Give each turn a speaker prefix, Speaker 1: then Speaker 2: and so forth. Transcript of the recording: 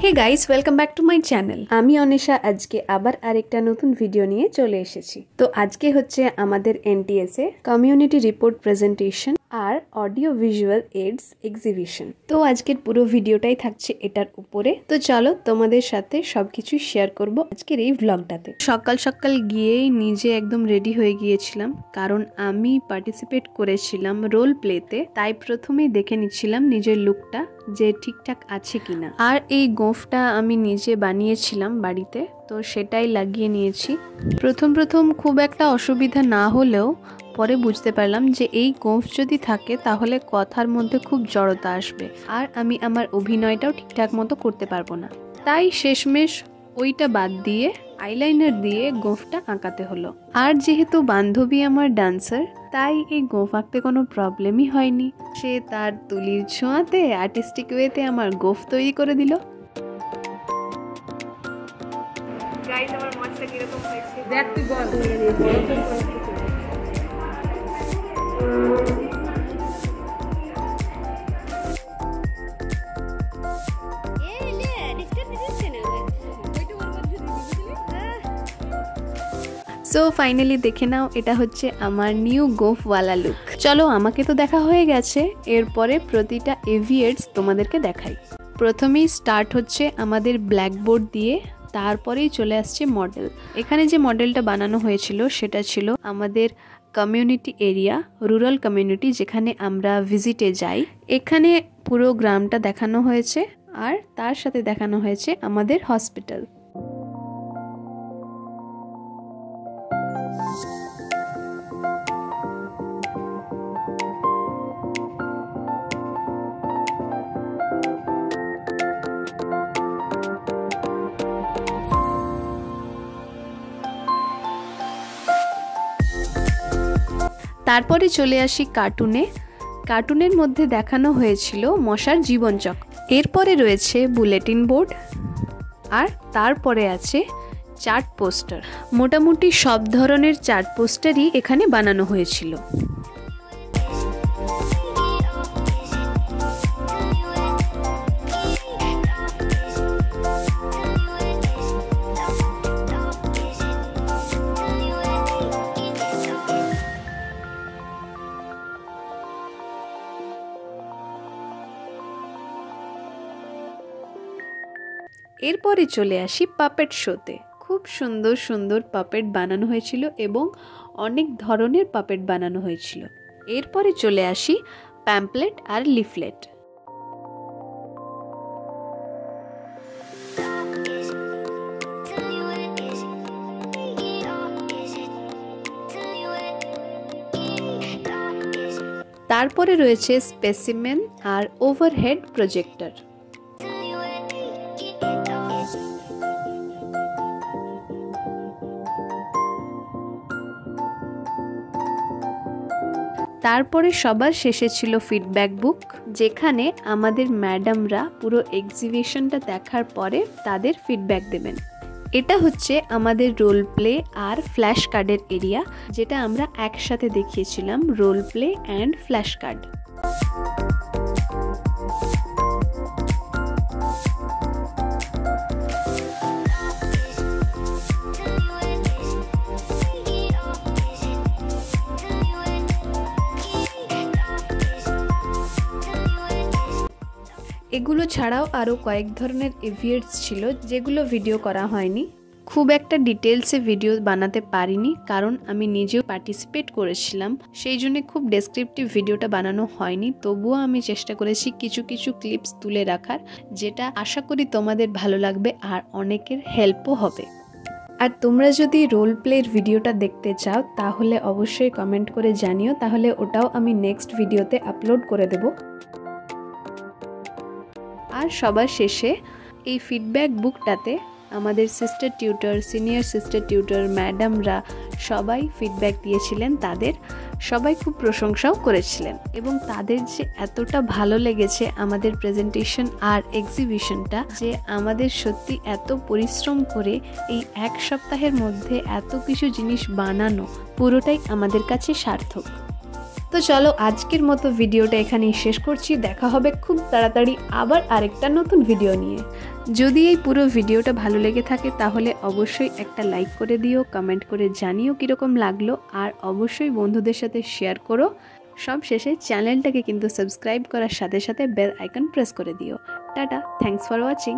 Speaker 1: Hey guys, welcome back to my channel. আমি অনিশা আজকে আবার আরেকটা নতুন ভিডিও নিয়ে চলে এসেছি। তো আজকে হচ্ছে আমাদের এনটিএস এ কমিউনিটি রিপোর্ট প্রেজেন্টেশন আর অডিও ভিজুয়াল এইডস এক্সিবিশন। তো আজকের পুরো ভিডিওটাই থাকছে এটার উপরে। তো চলো তোমাদের সাথে সবকিছু শেয়ার করব আজকের এই ভ্লগটাতে। সকাল সকাল গিয়েই নিজে একদম রেডি হয়ে গিয়েছিলাম, কারণ আমি পার্টিসিপেট করেছিলাম রোল প্লেতে। তাই প্রথমেই দেখে নিচ্ছিলাম নিজের লুকটা যে ঠিকঠাক আছে কিনা। আর এই গোঁফটা আমি নিজে বানিয়েছিলাম বাড়িতে, তো সেটাই লাগিয়ে নিয়েছি। প্রথম খুব একটা অসুবিধা না হলেও পরে বুঝতে পারলাম যে এই গোঁফ যদি থাকে তাহলে কথার মধ্যে খুব জড়তা আসবে, আর আমি আমার অভিনয়টাও ঠিকঠাক মতো করতে পারবো না। তাই শেষমেশ ওইটা বাদ দিয়ে আইলাইনার দিয়ে গোঁফটা আঁকাতে হলো। আর যেহেতু বান্ধবী আমার ডান্সার, তাই এই গোঁফ আঁকতে কোনো প্রবলেমই হয়নি। সে তার তুলির ছোঁয়াতে আর্টিস্টিক ওয়েতে আমার গোঁফ তৈরি করে দিল। গাইস, আমার মচটা কিরকম হয়েছে দেখ তুই বল। সো ফাইনালি দেখে নাও, এটা হচ্ছে আমার নিউ গোফওয়ালা লুক। চলো, আমাকে তো দেখা হয়ে গেছে, এরপরে প্রতিটা এভিয়েটস তোমাদেরকে দেখাই। প্রথমেই স্টার্ট হচ্ছে আমাদের ব্ল্যাকবোর্ড দিয়ে, তারপরেই চলে আসছে মডেল। এখানে যে মডেলটা বানানো হয়েছিল সেটা ছিল আমাদের কমিউনিটি এরিয়া, রুরাল কমিউনিটি, যেখানে আমরা ভিজিটে যাই। এখানে পুরো গ্রামটা দেখানো হয়েছে, আর তার সাথে দেখানো হয়েছে আমাদের হসপিটাল। তারপরে চলে আসি কার্টুনে। কার্টুনের মধ্যে দেখানো হয়েছিল মশার জীবনচক্র। এরপরে রয়েছে বুলেটিন বোর্ড, আর তারপরে আছে চার্ট পোস্টার। মোটামুটি সব ধরনের চার্ট পোস্টারই এখানে বানানো হয়েছিল। এরপরে চলে আসি পাপেট শোতে। খুব সুন্দর সুন্দর পাপেট বানানো হয়েছিল এবং অনেক ধরনের পাপেট বানানো হয়েছিল। এরপরে চলে আসি প্যাম্পলেট আর লিফলেট। তারপরে রয়েছে স্পেসিমেন আর ওভারহেড প্রজেক্টর। তারপরে সবার শেষে ছিল ফিডব্যাক বুক, যেখানে আমাদের ম্যাডামরা পুরো এক্সিবিশনটা দেখার পরে তাদের ফিডব্যাক দেবেন। এটা হচ্ছে আমাদের রোল প্লে আর ফ্ল্যাশ কার্ডের এরিয়া, যেটা আমরা একসাথে দেখিয়েছিলাম, role play and flash card. এগুলো ছাড়াও আরও কয়েক ধরনের এভিয়েটস ছিল, যেগুলো ভিডিও করা হয়নি। খুব একটা ডিটেলসে ভিডিও বানাতে পারিনি, কারণ আমি নিজেও পার্টিসিপেট করেছিলাম, সেই জন্য খুব ডেসক্রিপটিভ ভিডিওটা বানানো হয়নি। তবুও আমি চেষ্টা করেছি কিছু কিছু ক্লিপস তুলে রাখার, যেটা আশা করি তোমাদের ভালো লাগবে আর অনেকের হেল্পও হবে। আর তোমরা যদি রোল প্লের ভিডিওটা দেখতে চাও তাহলে অবশ্যই কমেন্ট করে জানিও, তাহলে ওটাও আমি নেক্সট ভিডিওতে আপলোড করে দেবো। আর সবার শেষে এই ফিডব্যাক বুকটাতে আমাদের sister tutor, senior sister tutor ম্যাডামরা সবাই ফিডব্যাক দিয়েছিলেন। তাদের সবাই খুব প্রশংসাও করেছিলেন, এবং তাদের যে এতটা ভালো লেগেছে আমাদের প্রেজেন্টেশন আর এক্সিবিশনটা, যে আমাদের সত্যি এত পরিশ্রম করে এই এক সপ্তাহের মধ্যে এত কিছু জিনিস বানানো পুরোটাই আমাদের কাছে সার্থক। তো চলো আজকের মতো ভিডিওটা এখানেই শেষ করছি। দেখা হবে খুব তাড়াতাড়ি আবার আরেকটা নতুন ভিডিও নিয়ে। যদি এই পুরো ভিডিওটা ভালো লেগে থাকে তাহলে অবশ্যই একটা লাইক করে দিও, কমেন্ট করে জানিও কীরকম লাগলো, আর অবশ্যই বন্ধুদের সাথে শেয়ার করো। সব শেষে চ্যানেলটাকে কিন্তু সাবস্ক্রাইব করার সাথে সাথে বেল আইকন প্রেস করে দিও। Tata, thanks for watching.